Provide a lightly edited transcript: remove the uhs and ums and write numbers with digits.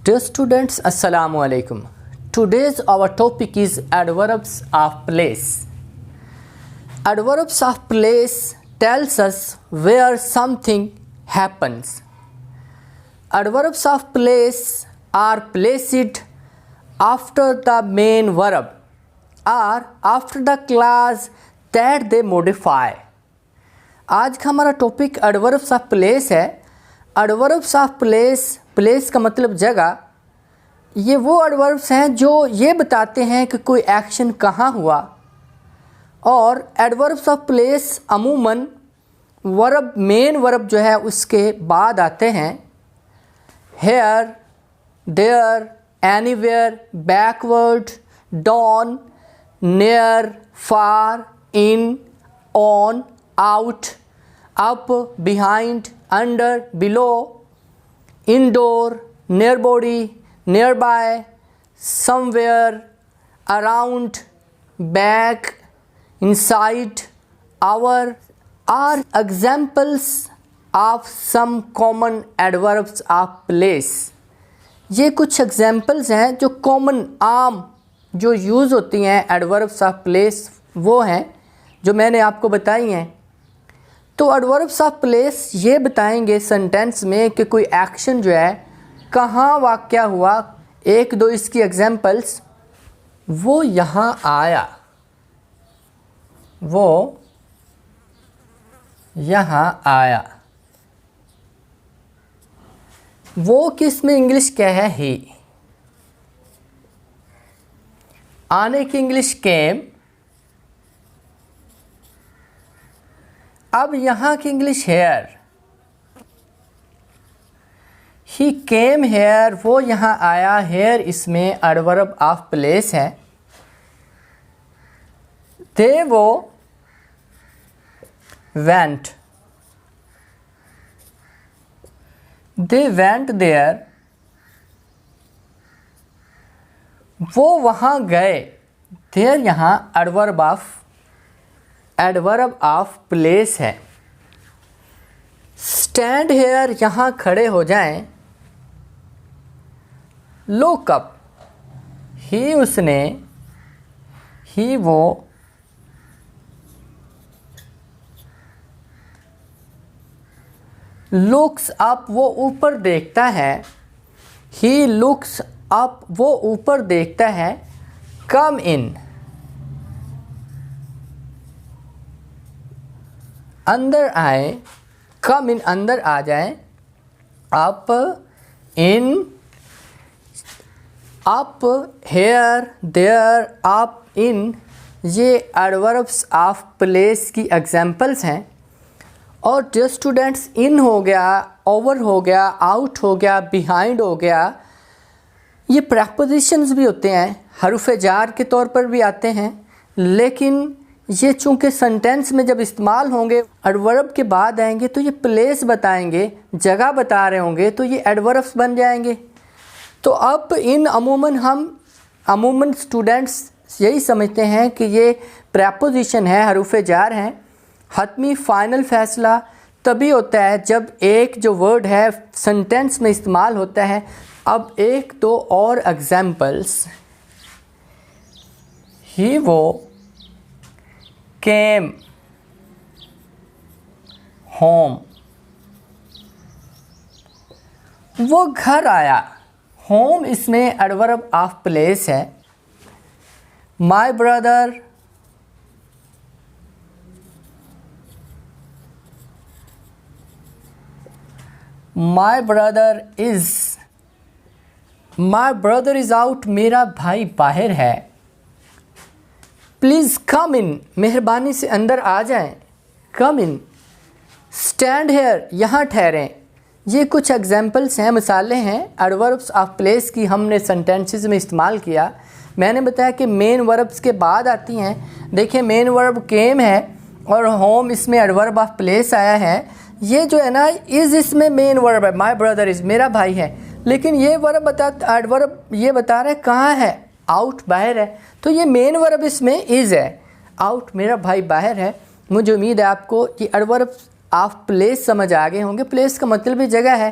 Dear students, Assalamu alaikum. Today's our topic is adverbs of place. Adverbs of place tells us where something happens. Adverbs of place are placed after the main verb or after the clause that they modify. आज का हमारा topic adverbs of place है। Adverbs of place का मतलब जगह। ये वो adverbs हैं जो ये बताते हैं कि कोई एक्शन कहाँ हुआ। और एडवर्ब्स ऑफ प्लेस अमूमन वर्ब मेन वर्ब जो है उसके बाद आते हैं। Here, there, anywhere, backward, down, near, far, in, on, out, up, behind, under, below, indoor, near body, nearby, somewhere, around, back, inside, our are examples of some common adverbs of place. ये कुछ examples हैं जो common आम जो use होती हैं adverbs of place, वो हैं जो मैंने आपको बताई हैं। तो एडवर्ब्स ऑफ प्लेस ये बताएंगे सेंटेंस में कि कोई एक्शन जो है कहाँ वाक़या हुआ। एक दो इसकी एग्जांपल्स, वो यहाँ आया, वो यहाँ आया। वो किस में इंग्लिश क्या है? ही। आने की इंग्लिश केम। अब यहाँ की English here. He came here, वो यहाँ आया। हेयर इसमें एडवर्ब ऑफ प्लेस है। दे वो वेंट, दे वेंट देयर, वो वहाँ गए। देयर यहाँ एडवर्ब ऑफ प्लेस है। स्टैंड हेयर, यहाँ खड़े हो जाएं। लुक अप, ही उसने, ही वो। लुक्स अप, वो ऊपर देखता है। ही लुक्स अप, वो ऊपर देखता है। कम इन, अंदर आए। कम इन, अंदर आ जाएं। Up, in, up, here, there, up, in, ये एडवर्ब्स ऑफ प्लेस की एग्जांपल्स हैं। और जो स्टूडेंट्स इन हो गया, ओवर हो गया, आउट हो गया, बिहाइंड हो गया, ये प्रपोजिशंस भी होते हैं, हरूफ जार के तौर पर भी आते हैं। लेकिन ये चूँकि सेंटेंस में जब इस्तेमाल होंगे, एडवर्ब के बाद आएंगे तो ये प्लेस बताएंगे, जगह बता रहे होंगे, तो ये एडवर्ब्स बन जाएंगे। तो अब इन अमूमन स्टूडेंट्स यही समझते हैं कि ये प्रपोजिशन है, हरूफ जार हैं। हतमी फाइनल फैसला तभी होता है जब एक जो वर्ड है सेंटेंस में इस्तेमाल होता है। अब एक दो और एग्जाम्पल्स। ही वो केम होम, वो घर आया। होम इसमें एडवर्ब ऑफ प्लेस है। My brother, my brother is out, मेरा भाई बाहर है। प्लीज़ कम इन, मेहरबानी से अंदर आ जाएं। कम इन। स्टैंड हेयर, यहाँ ठहरें। ये कुछ एग्जांपल्स हैं, मिसालें हैं एडवर्ब्स ऑफ प्लेस की, हमने सेंटेंसेस में इस्तेमाल किया। मैंने बताया कि मेन वर्ब्स के बाद आती हैं। देखिए मेन वर्ब केम है और होम इसमें एडवर्ब ऑफ प्लेस आया है। ये जो है ना, इज़ इसमें मेन वर्ब है। माय ब्रदर इज़, मेरा भाई है। लेकिन ये एडवर्ब ये बता रहा है कहाँ है? आउट, बाहर है। तो ये मेन वर्ब इसमें इज़ है। आउट, मेरा भाई बाहर है। मुझे उम्मीद है आपको ये एडवर्ब ऑफ प्लेस समझ आ गए होंगे। प्लेस का मतलब ही जगह है।